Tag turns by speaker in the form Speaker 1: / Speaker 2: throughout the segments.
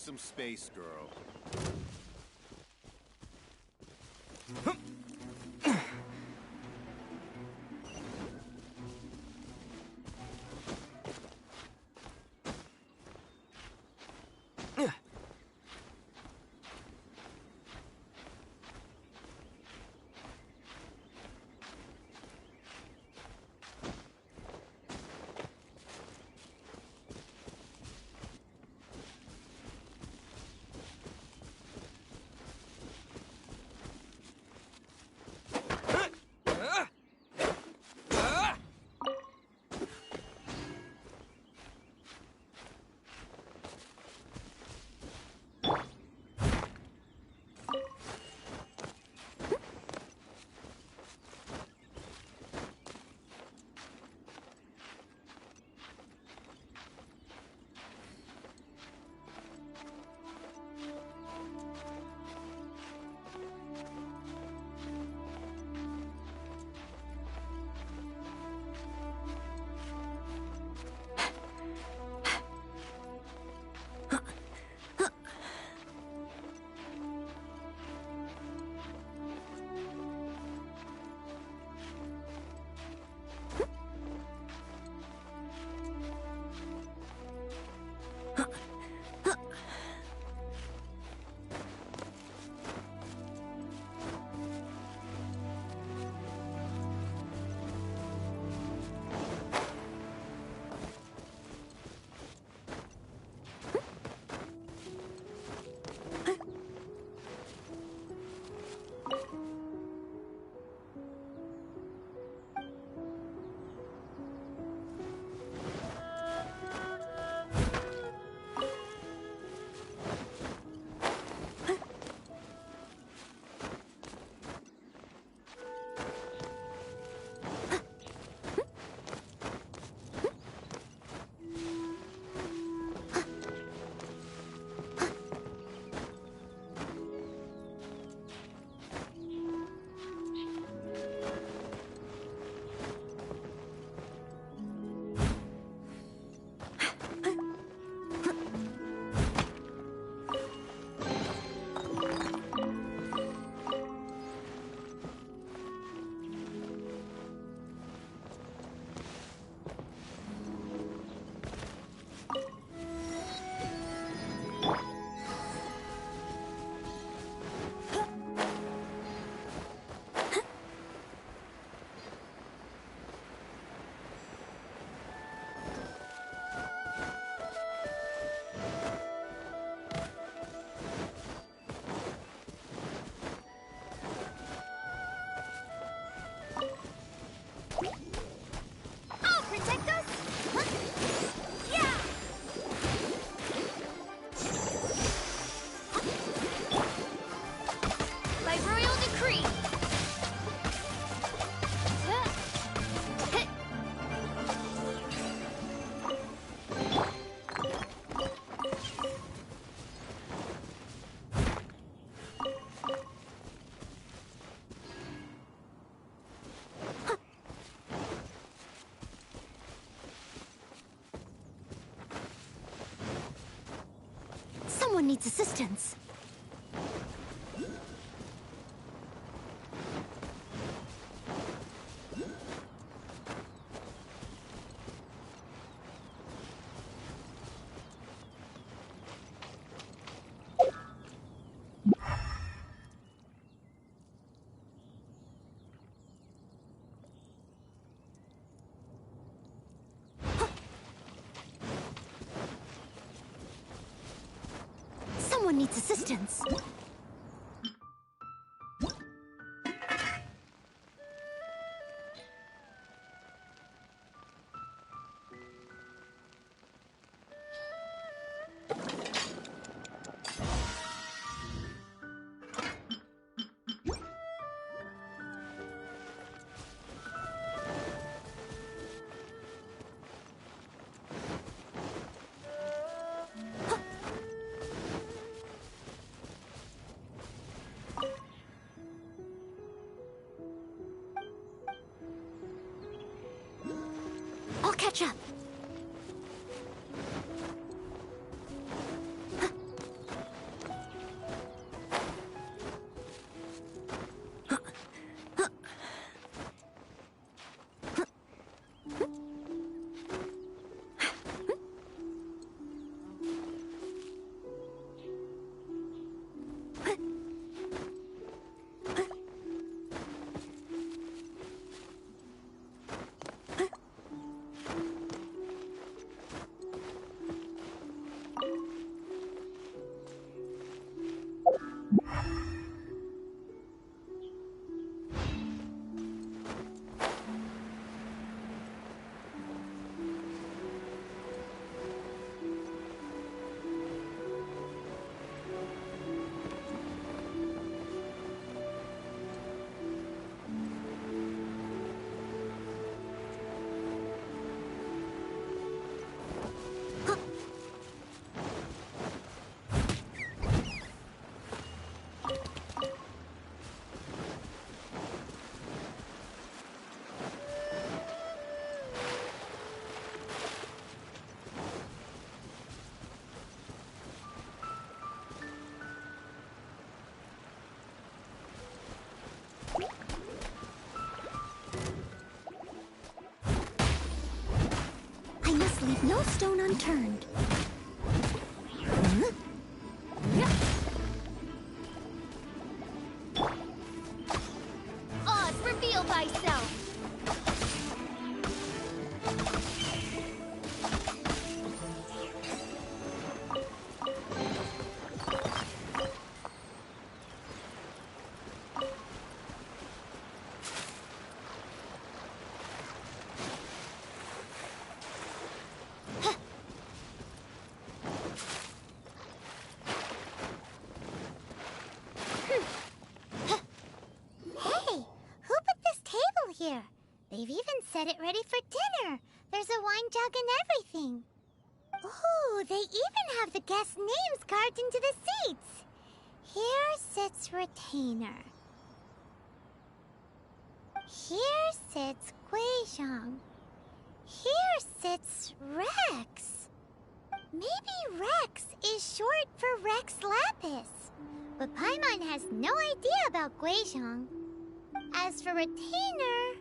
Speaker 1: some space, girl.
Speaker 2: Someone needs assistance. Someone needs assistance. I'll catch up. must leave no stone unturned. Huh?
Speaker 1: Oz, reveal thyself!
Speaker 3: Here. They've even set it ready for dinner. There's a wine jug and everything. Ooh, they even have the guests' names carved into the seats. Here sits Retainer. Here sits Guizhong. Here sits Rex. Maybe Rex is short for Rex Lapis. But Paimon has no idea about Guizhong. As for Retainer...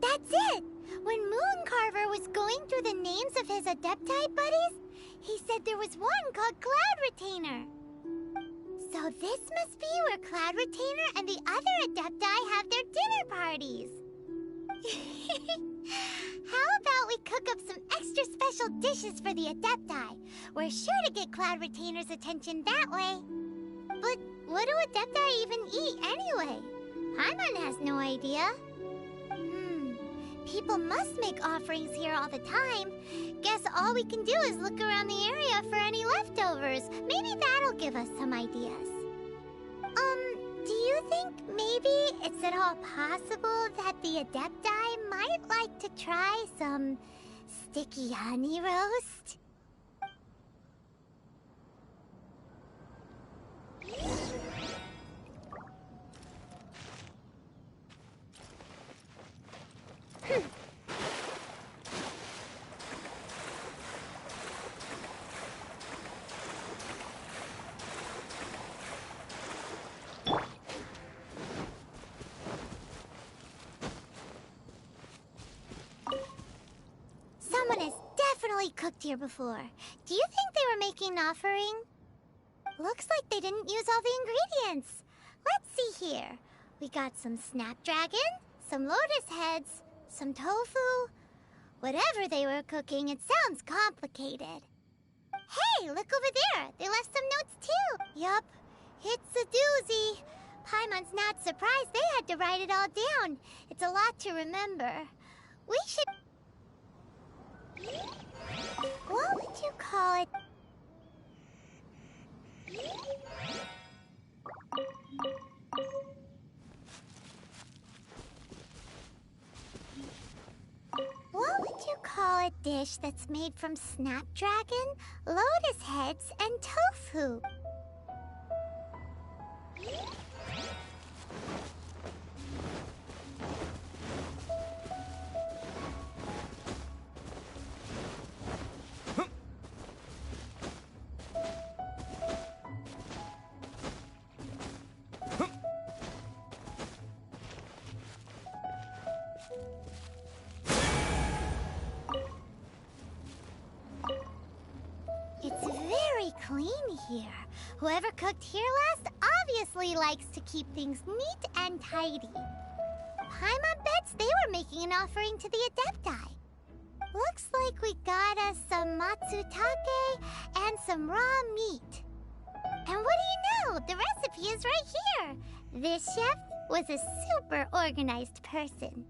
Speaker 3: That's it! When Mooncarver was going through the names of his Adepti buddies, he said there was one called Cloud Retainer. So this must be where Cloud Retainer and the other Adepti have their dinner parties. How about we cook up some extra special dishes for the Adepti? We're sure to get Cloud Retainer's attention that way. But what do Adepti even eat anyway? Paimon has no idea. People must make offerings here all the time. Guess all we can do is look around the area for any leftovers. Maybe that'll give us some ideas. Do you think maybe it's at all possible that the Adepti might like to try some sticky honey roast? Someone has definitely cooked here before. Do you think they were making an offering? Looks like they didn't use all the ingredients. Let's see here. We got some snapdragon, some lotus heads, some tofu. Whatever they were cooking, it sounds complicated. Hey, look over there. They left some notes too. Yup, it's a doozy. Paimon's not surprised they had to write it all down. It's a lot to remember. We should... What would you call it? What would you call a dish that's made from snapdragon, lotus heads, and tofu? It's very clean here. Whoever cooked here last obviously likes to keep things neat and tidy. Paimon bets they were making an offering to the Adepti. Looks like we got us some matsutake and some raw meat. And what do you know? The recipe is right here. This chef was a super organized person.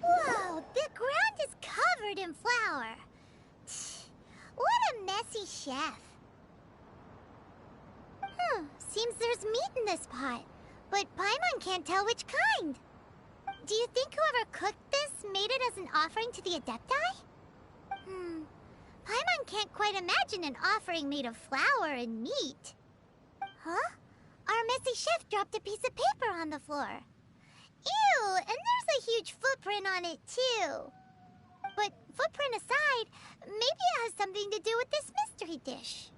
Speaker 3: Whoa, the ground is covered in flour. What a messy chef. Seems there's meat in this pot, but Paimon can't tell which kind. Do you think whoever cooked this made it as an offering to the Adepti? Paimon can't quite imagine an offering made of flour and meat. Huh? Our messy chef dropped a piece of paper on the floor. Ew, and there's a huge footprint on it, too. But footprint aside, maybe it has something to do with this mystery dish.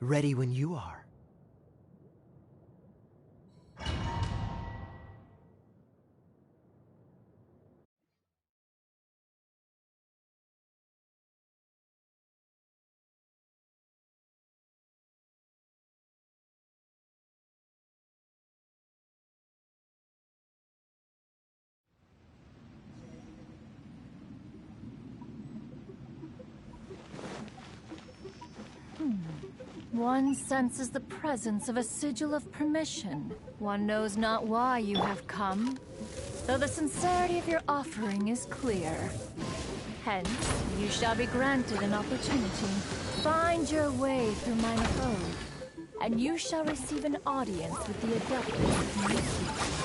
Speaker 1: Ready when you are.
Speaker 2: One senses the presence of a sigil of permission. One knows not why you have come, though the sincerity of your offering is clear. Hence, you shall be granted an opportunity. Find your way through mine abode, and you shall receive an audience with the Adeptus you seek.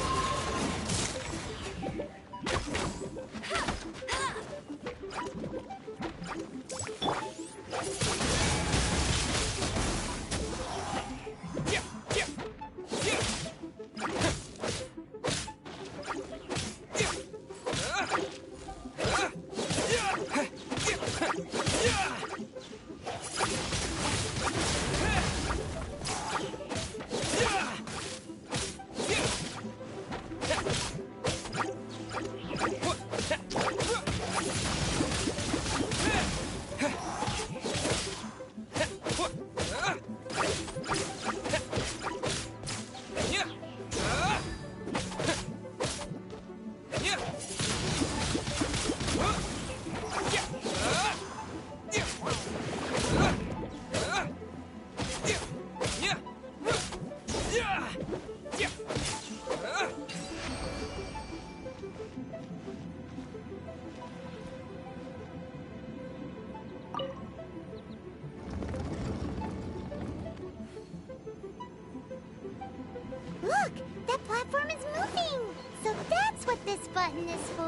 Speaker 3: doing this for?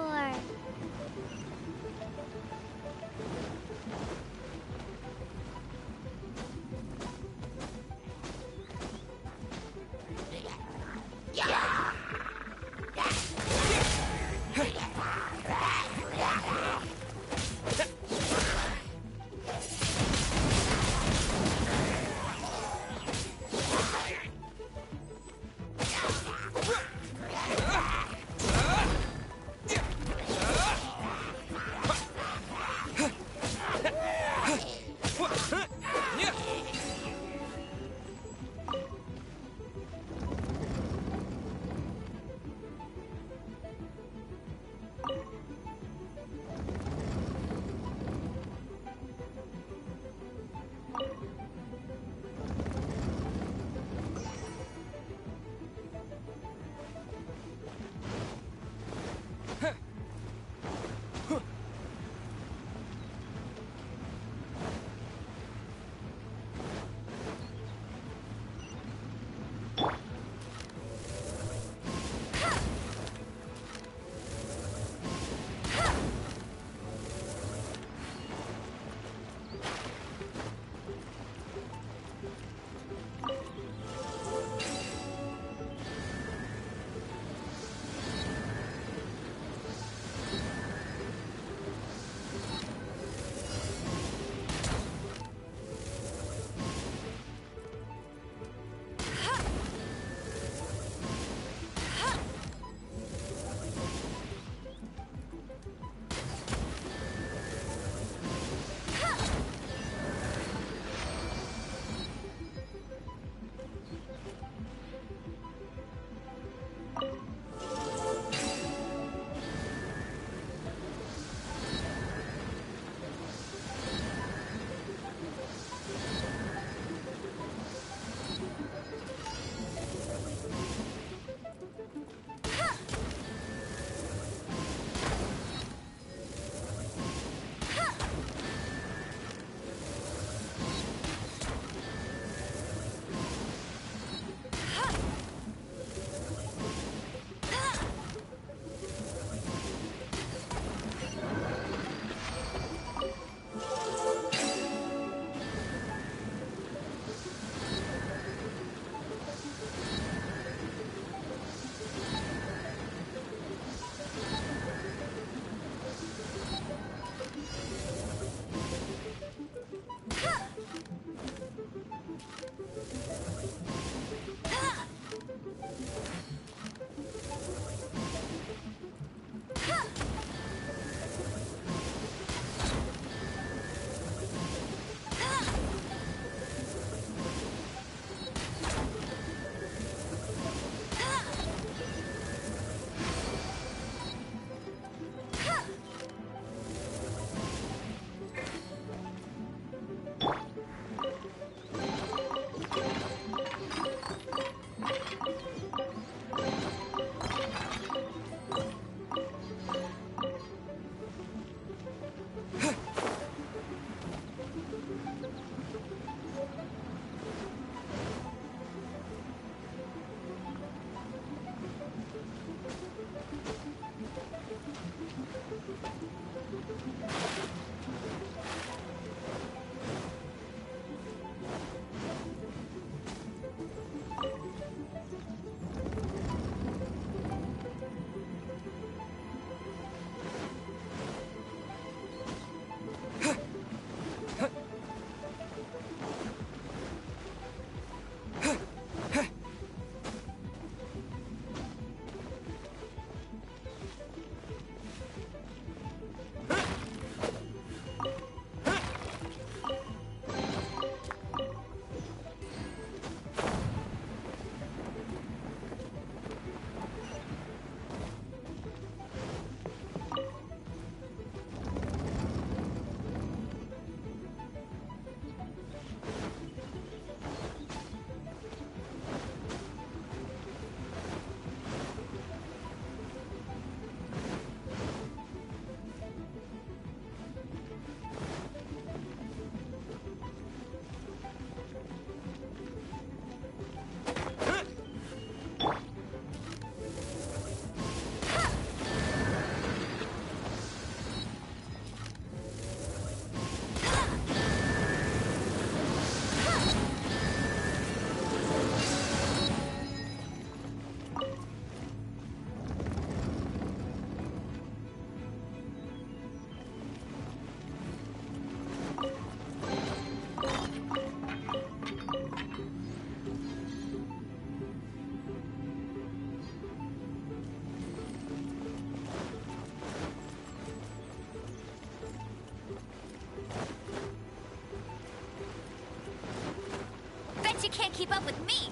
Speaker 1: can't keep up with me!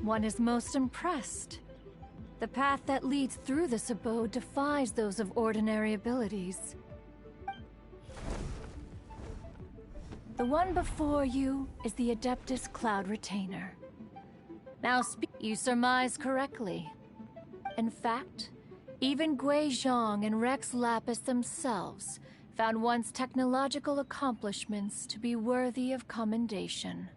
Speaker 2: One is most impressed. The path that leads through this abode defies those of ordinary abilities. The one before you is the Adeptus Cloud Retainer. Now you surmise correctly. In fact, even Gui Zhang and Rex Lapis themselves found one's technological accomplishments to be worthy of commendation.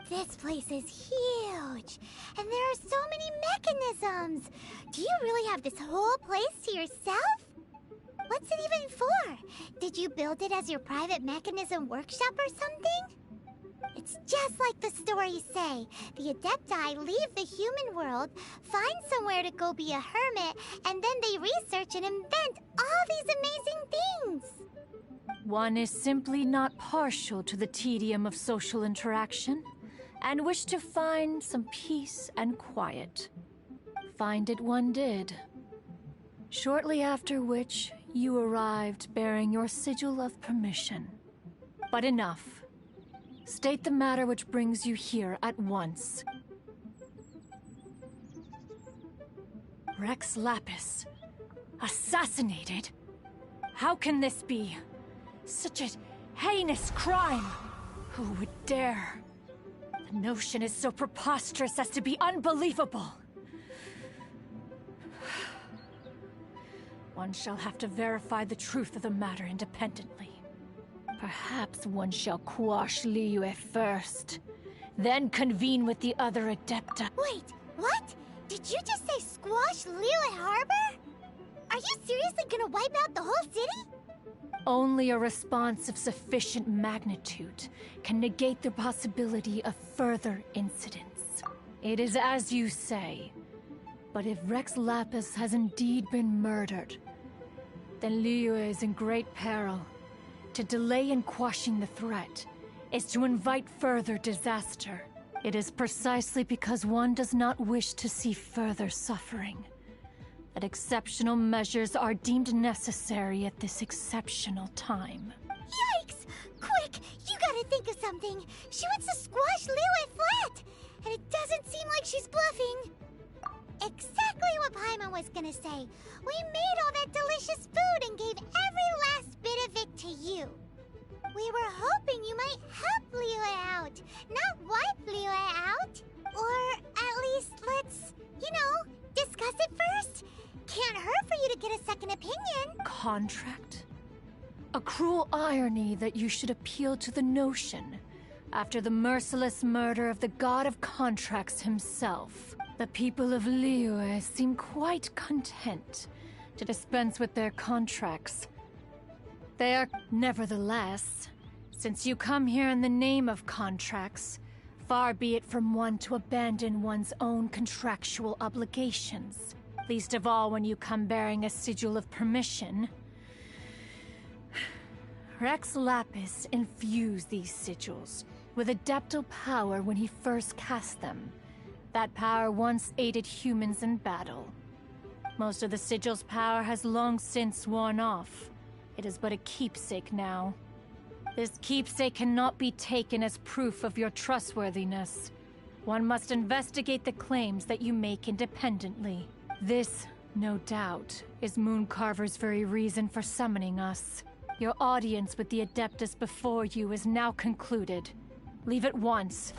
Speaker 3: This place is huge, and there are so many mechanisms. Do you really have this whole place to yourself? What's it even for? Did you build it as your private mechanism workshop or something? It's just like the stories say. The Adepti leave the human world, find somewhere to go be a hermit, and then they research and invent all these amazing things.
Speaker 2: One is simply not partial to the tedium of social interaction, and wished to find some peace and quiet. Find it one did. Shortly after which, you arrived bearing your sigil of permission. But enough. State the matter which brings you here at once. Rex Lapis. Assassinated? How can this be? Such a heinous crime! Who would dare? The notion is so preposterous as to be unbelievable. One shall have to verify the truth of the matter independently. Perhaps one shall quash Liyue first, then convene with the other Adepta.
Speaker 3: Wait, what? Did you just say squash Liyue Harbor? Are you seriously gonna wipe out the whole city?
Speaker 2: Only a response of sufficient magnitude can negate the possibility of further incidents. It is as you say, but if Rex Lapis has indeed been murdered, then Liyue is in great peril. To delay in quashing the threat is to invite further disaster. It is precisely because one does not wish to see further suffering that exceptional measures are deemed necessary at this exceptional time.
Speaker 3: Yikes! Quick, you gotta think of something. She wants to squash Liyue flat, and it doesn't seem like she's bluffing. Exactly what Paimon was gonna say. We made all that delicious food and gave every last bit of it to you. We were hoping you might help Liyue out, not wipe Liyue out. Or at least let's, discuss it first. Can't hurt for you to get a second opinion.
Speaker 2: Contract? A cruel irony that you should appeal to the notion after the merciless murder of the god of contracts himself. The people of Liyue seem quite content to dispense with their contracts. They are, nevertheless, since you come here in the name of contracts, far be it from one to abandon one's own contractual obligations. Least of all when you come bearing a sigil of permission. Rex Lapis infused these sigils with adeptal power when he first cast them. That power once aided humans in battle. Most of the sigil's power has long since worn off. It is but a keepsake now. This keepsake cannot be taken as proof of your trustworthiness. One must investigate the claims that you make independently. This, no doubt, is Mooncarver's very reason for summoning us. Your audience with the Adeptus before you is now concluded. Leave at once.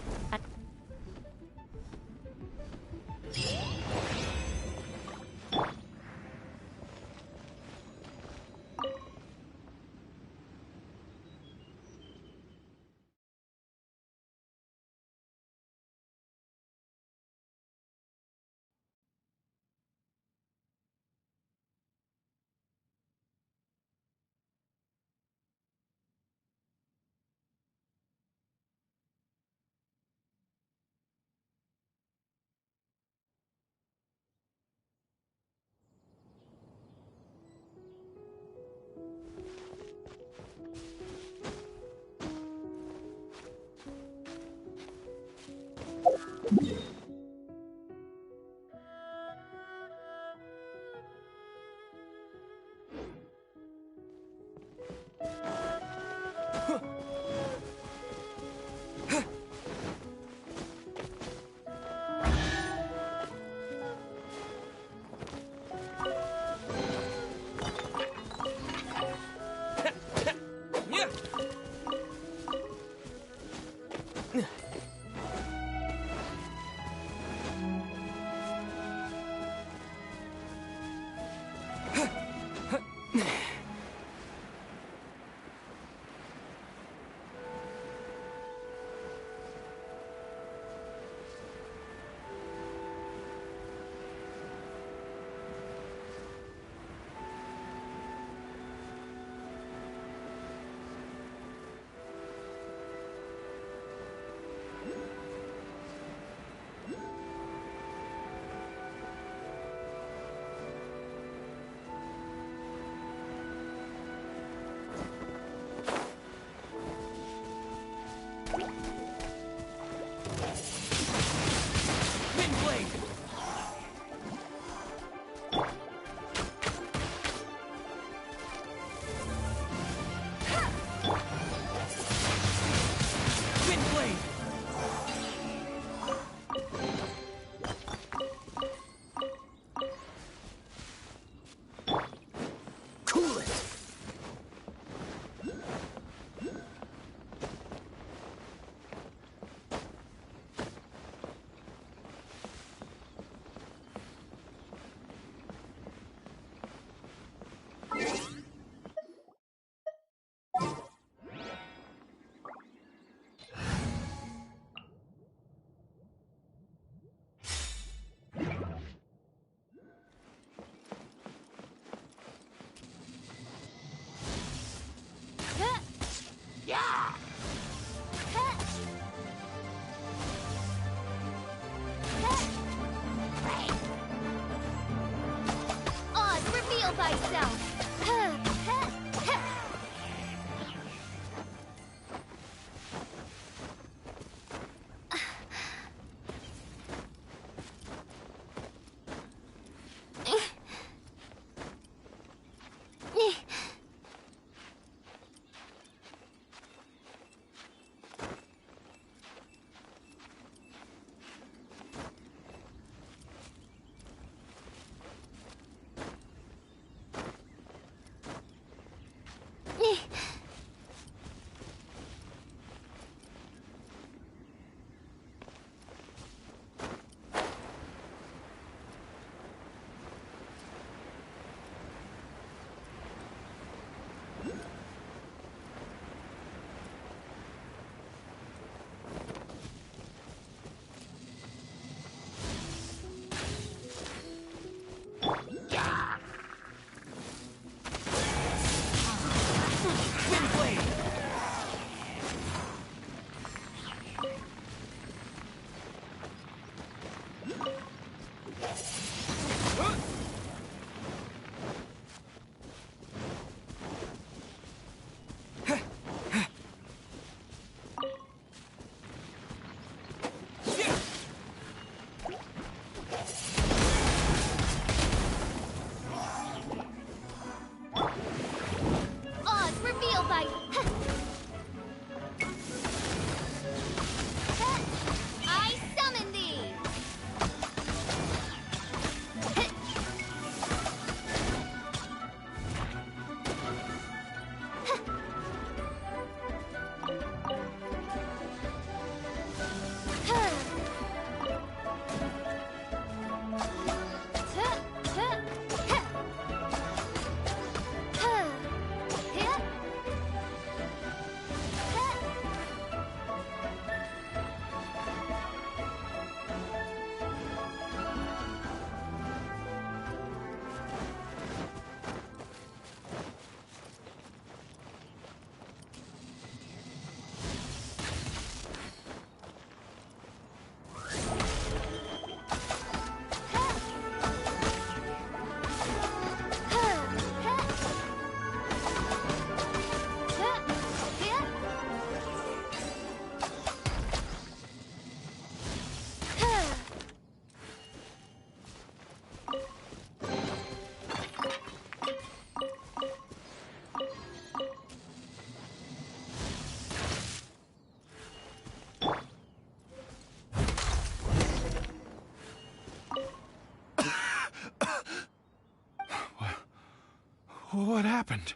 Speaker 1: What happened?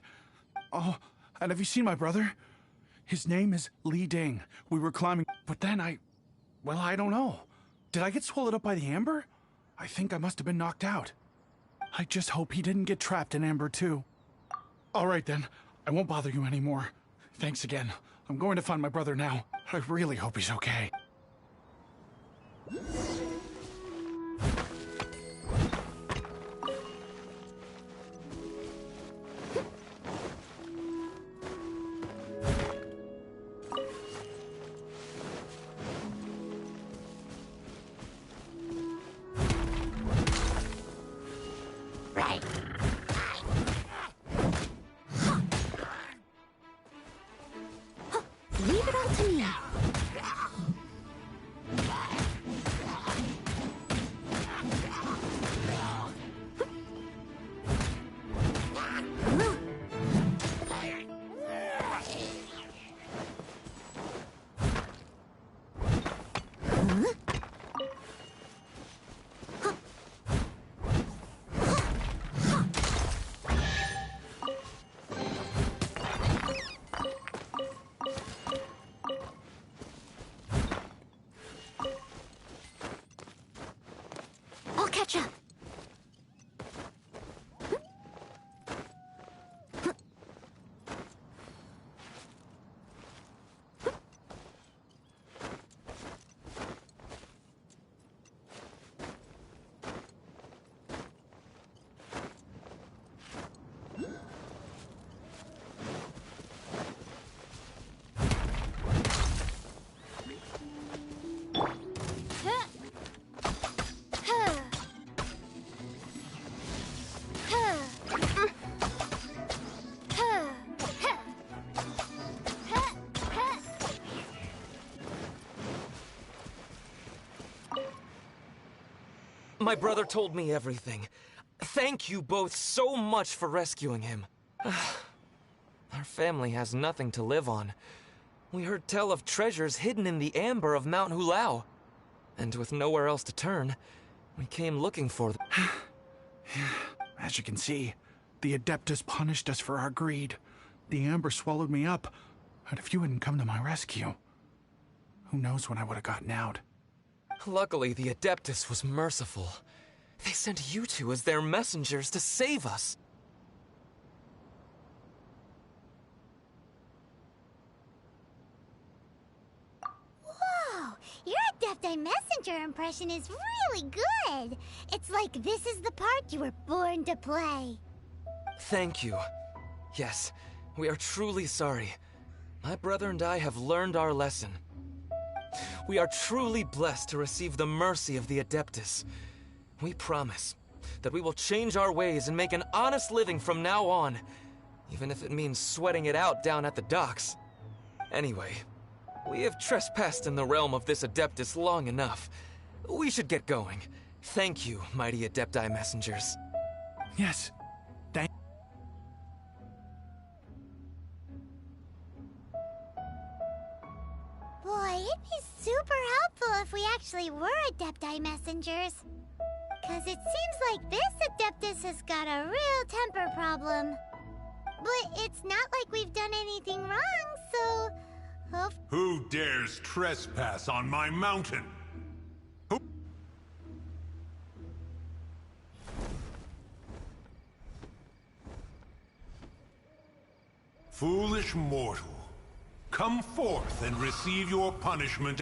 Speaker 1: Oh, and have you seen my brother? His name is Li Ding. We were climbing, but then well, I don't know. Did I get swallowed up by the amber? I think I must have been knocked out. I just hope he didn't get trapped in amber too. All right then, I won't bother you anymore. Thanks again. I'm going to find my brother now. I really hope he's okay.
Speaker 3: Leave it all to me. I'll catch up.
Speaker 4: My brother told me everything. Thank you both so much for rescuing him. Our family has nothing to live on. We heard tell of treasures hidden in the amber of Mount Hulao. And with nowhere else to turn, we came looking for them.
Speaker 1: As you can see, the Adeptus punished us for our greed. The amber swallowed me up, and if you hadn't come to my rescue, who knows when I would have gotten out.
Speaker 4: Luckily, the Adeptus was merciful. They sent you two as their messengers to save us.
Speaker 3: Whoa! Your Adepti Messenger impression is really good! It's like this is the part you were born to play.
Speaker 4: Thank you. Yes, we are truly sorry. My brother and I have learned our lesson. We are truly blessed to receive the mercy of the Adeptus. We promise that we will change our ways and make an honest living from now on, even if it means sweating it out down at the docks. Anyway, we have trespassed in the realm of this Adeptus long enough. We should get going. Thank you, mighty Adepti messengers.
Speaker 1: Yes, thank...
Speaker 3: Boy, it'd be super helpful if we actually were Adepti Messengers. Cause it seems like this Adeptus has got a real temper problem. But it's not like we've done anything wrong, so...
Speaker 5: Who dares trespass on my mountain? Who... Foolish mortal, come forth and receive your punishment.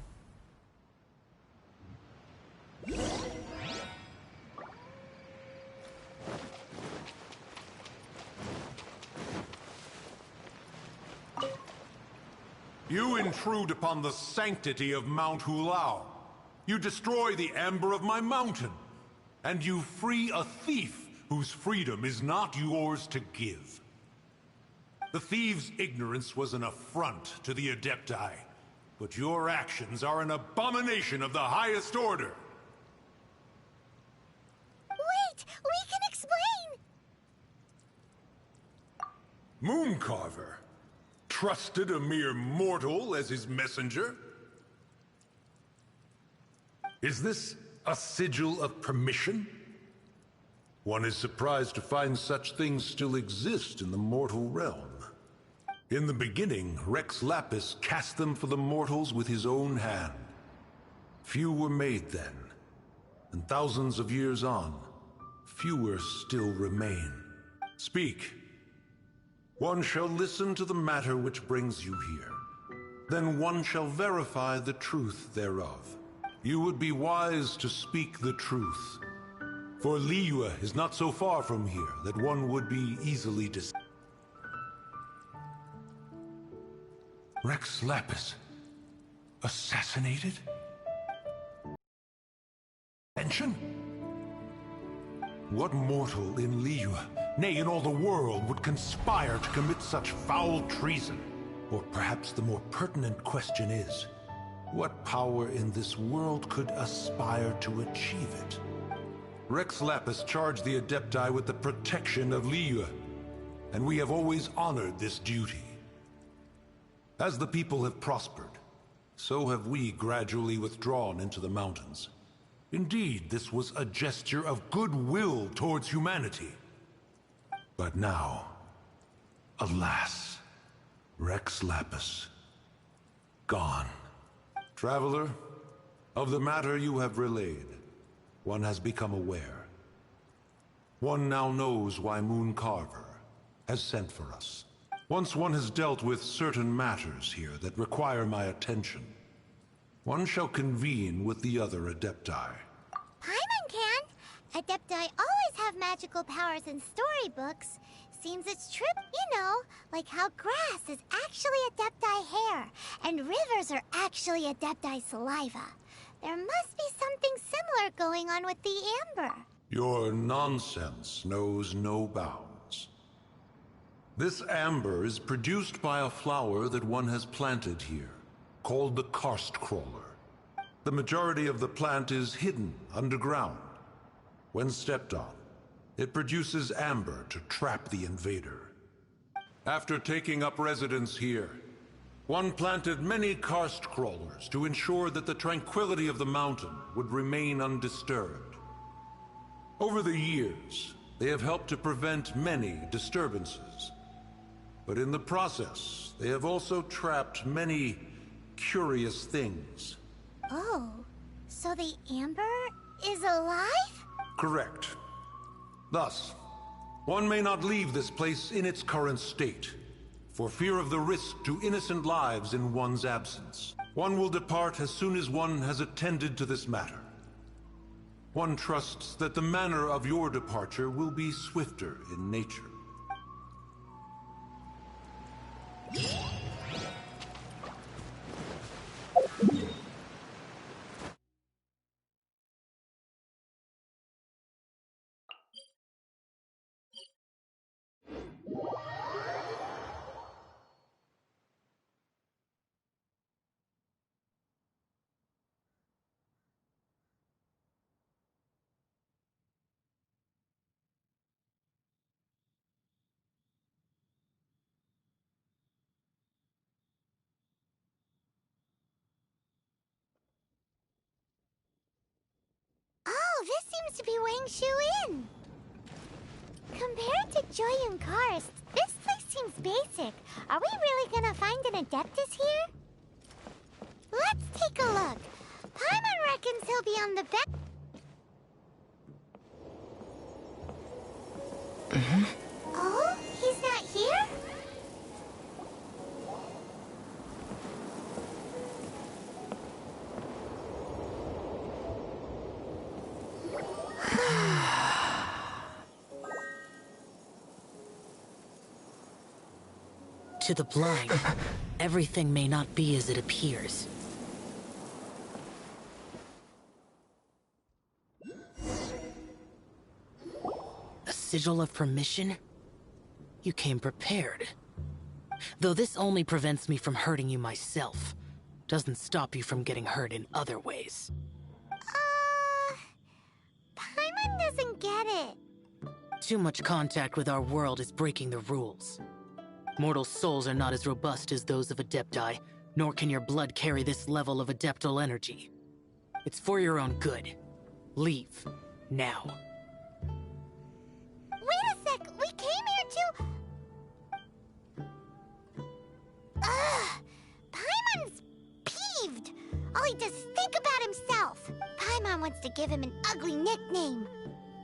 Speaker 5: You intrude upon the sanctity of Mount Hulao. You destroy the amber of my mountain. And you free a thief whose freedom is not yours to give. The thief's ignorance was an affront to the Adepti, but your actions are an abomination of the highest order.
Speaker 3: Wait! We can explain!
Speaker 5: Mooncarver trusted a mere mortal as his messenger? Is this a sigil of permission? One is surprised to find such things still exist in the mortal realm. In the beginning, Rex Lapis cast them for the mortals with his own hand. Few were made then, and thousands of years on, fewer still remain. Speak. One shall listen to the matter which brings you here. Then one shall verify the truth thereof. You would be wise to speak the truth. For Liyue is not so far from here that one would be easily deceived. Rex Lapis? Assassinated? Mention? What mortal in Liyue, nay, in all the world, would conspire to commit such foul treason? Or perhaps the more pertinent question is, what power in this world could aspire to achieve it? Rex Lapis charged the Adepti with the protection of Liyue, and we have always honored this duty. As the people have prospered, so have we gradually withdrawn into the mountains. Indeed, this was a gesture of goodwill towards humanity. But now, alas, Rex Lapis, gone. Traveler, of the matter you have relayed, one has become aware. One now knows why Moon Carver has sent for us. Once one has dealt with certain matters here that require my attention, one shall convene with the other Adepti.
Speaker 3: Paimon can. Adepti always have magical powers in storybooks. Seems it's true, you know, like how grass is actually Adepti hair, and rivers are actually Adepti saliva. There must be something similar going on with the amber.
Speaker 5: Your nonsense knows no bounds. This amber is produced by a flower that one has planted here, called the karst crawler. The majority of the plant is hidden underground. When stepped on, it produces amber to trap the invader. After taking up residence here, one planted many karst crawlers to ensure that the tranquility of the mountain would remain undisturbed. Over the years, they have helped to prevent many disturbances. But in the process, they have also trapped many curious things.
Speaker 3: Oh, so the amber is alive?
Speaker 5: Correct. Thus, one may not leave this place in its current state, for fear of the risk to innocent lives in one's absence. One will depart as soon as one has attended to this matter. One trusts that the manner of your departure will be swifter in nature.
Speaker 3: Oh, this seems to be Wangshu Inn. Compared to Joyun Karst, this place seems basic. Are we really gonna find an Adeptus here? Let's take a look. Paimon reckons he'll be on the back. Oh, he's not here?
Speaker 6: To the blind, everything may not be as it appears. A sigil of permission? You came prepared. Though this only prevents me from hurting you myself, doesn't stop you from getting hurt in other ways.
Speaker 3: Paimon doesn't get it.
Speaker 6: Too much contact with our world is breaking the rules. Mortal souls are not as robust as those of Adepti, nor can your blood carry this level of adeptal energy. It's for your own good. Leave. Now.
Speaker 3: came here to... Ugh! Paimon's peeved. All he does is think about himself. Paimon wants to give him an ugly nickname.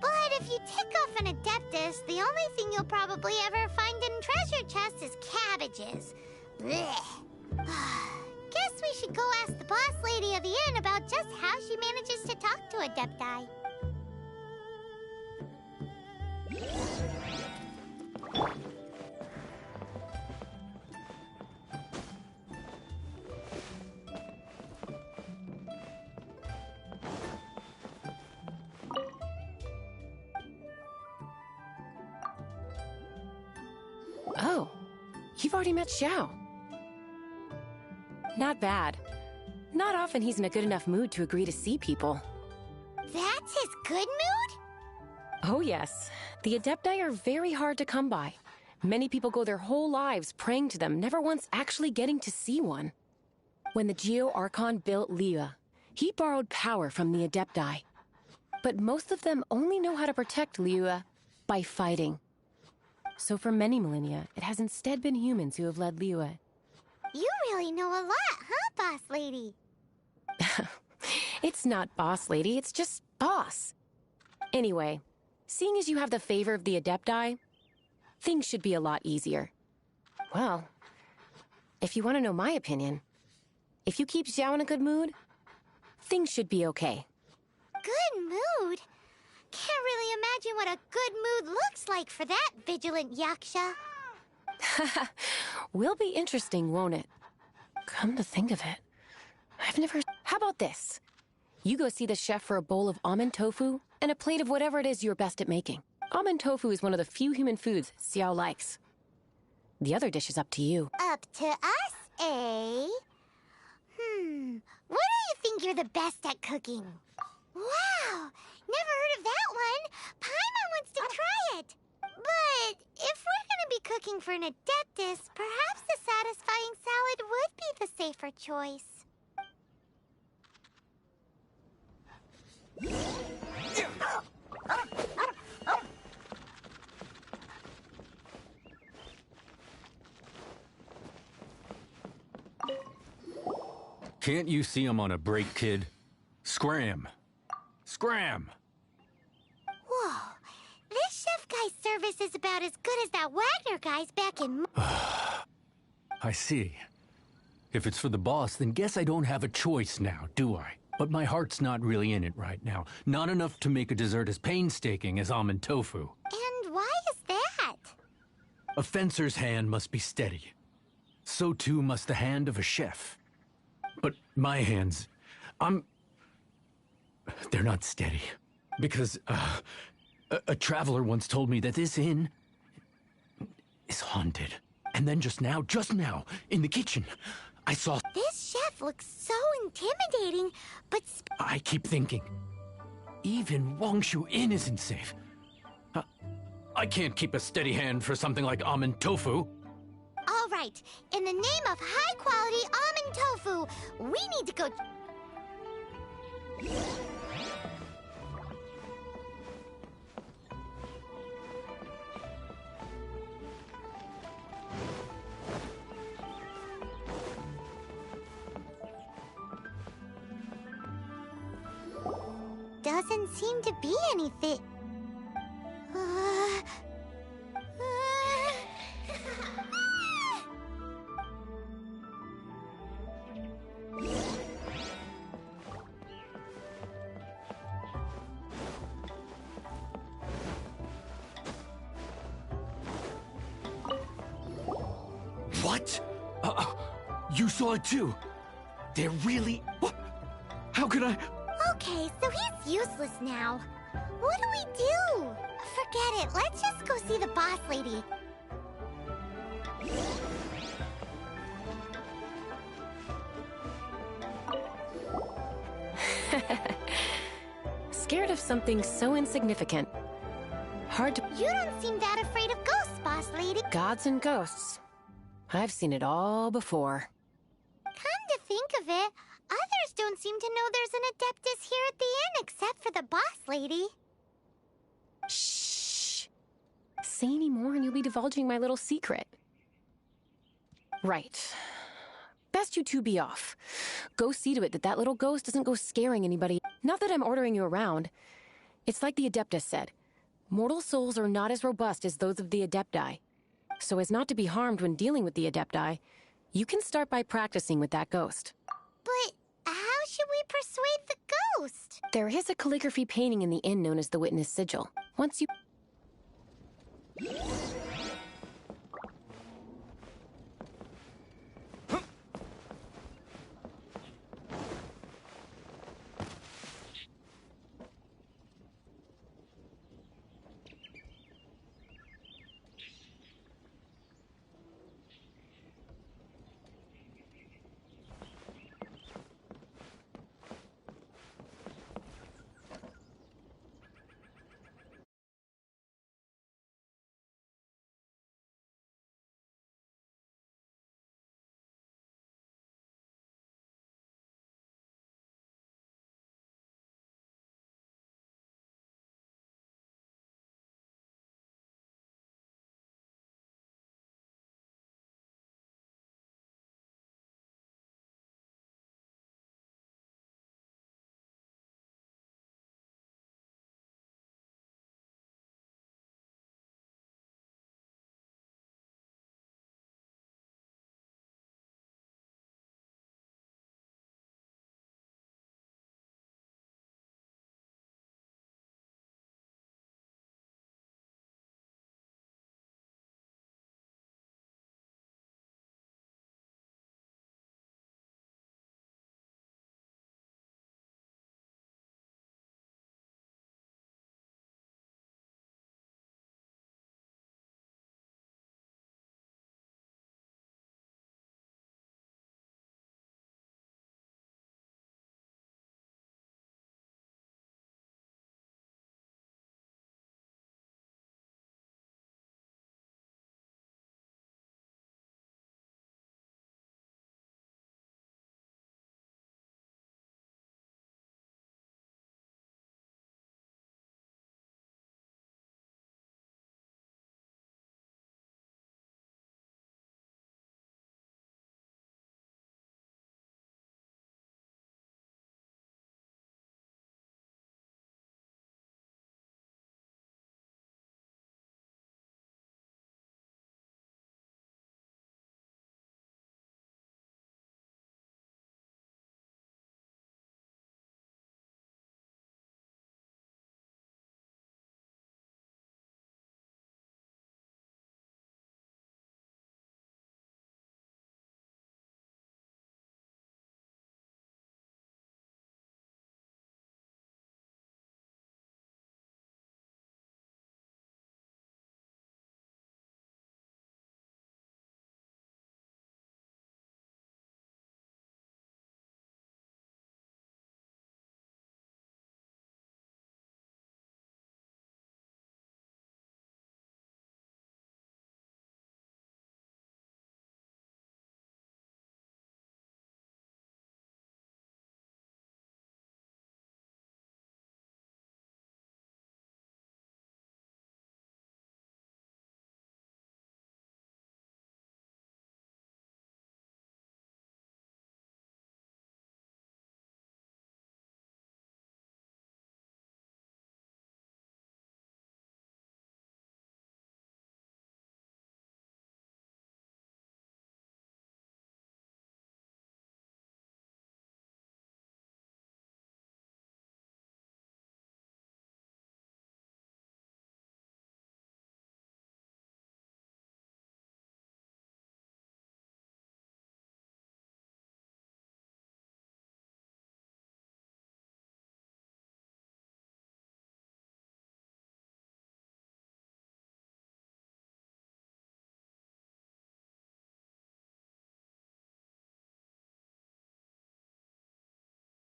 Speaker 3: But if you tick off an Adeptus, the only thing you'll probably ever find in treasure chests is cabbages. Blech. Guess we should go ask the boss lady of the inn about just how she manages to talk to Adepti.
Speaker 7: Oh, you've already met Xiao. Not bad. Not often he's in a good enough mood to agree to see people.
Speaker 3: That's his good mood?
Speaker 7: Oh yes, the Adepti are very hard to come by. Many people go their whole lives praying to them, never once actually getting to see one. When the Geo-Archon built Liyue, he borrowed power from the Adepti. But most of them only know how to protect Liyue by fighting. So for many millennia, it has instead been humans who have led Liyue.
Speaker 3: You really know a lot, huh, boss lady?
Speaker 7: It's not boss lady, it's just boss. Anyway, seeing as you have the favor of the Adepti, things should be a lot easier. Well, if you want to know my opinion, if you keep Xiao in a good mood, things should be okay.
Speaker 3: Good mood? Can't really imagine what a good mood looks like for that vigilant yaksha.
Speaker 7: Will be interesting, won't it? Come to think of it, I've never... How about this? You go see the chef for a bowl of almond tofu and a plate of whatever it is you're best at making. Almond tofu is one of the few human foods Xiao likes. The other dish is up to you.
Speaker 3: Up to us, eh? What do you think you're the best at cooking? Wow! Never heard of that one! Paimon wants to try it! But if we're gonna be cooking for an Adeptus, perhaps a satisfying salad would be the safer choice.
Speaker 8: Can't you see I'm on a break, kid? Scram! Scram!
Speaker 3: Whoa, this chef guy's service is about as good as that Wagner guy's back in...
Speaker 8: I see. If it's for the boss, then guess I don't have a choice now, do I? But my heart's not really in it right now. Not enough to make a dessert as painstaking as almond tofu.
Speaker 3: And why is that?
Speaker 8: A fencer's hand must be steady. So too must the hand of a chef. But my hands, they're not steady. Because, a traveler once told me that this inn is haunted. And then just now, in the kitchen, I saw...
Speaker 3: This chef looks so intimidating, but...
Speaker 8: I keep thinking, even Wangshu Inn isn't safe. I can't keep a steady hand for something like almond tofu.
Speaker 3: All right, in the name of high-quality almond tofu, we need to go... Doesn't seem to be anything...
Speaker 8: What? You saw it too? They're really... What? How could I...
Speaker 3: Okay, so he's useless now. What do we do? Forget it. Let's just go see the boss lady.
Speaker 7: Scared of something so insignificant. Hard to...
Speaker 3: You don't seem that afraid of ghosts, boss lady.
Speaker 7: Gods and ghosts. I've seen it all before.
Speaker 3: Come to think of it, others don't seem to know there's an Adeptus here at the inn except for the boss lady.
Speaker 7: Shh. Say any more and you'll be divulging my little secret. Right. Best you two be off. Go see to it that that little ghost doesn't go scaring anybody. Not that I'm ordering you around. It's like the Adeptus said. Mortal souls are not as robust as those of the Adepti. So as not to be harmed when dealing with the Adepti, you can start by practicing with that ghost.
Speaker 3: But how should we persuade the ghost?
Speaker 7: There is a calligraphy painting in the inn known as the Witness Sigil. Once you...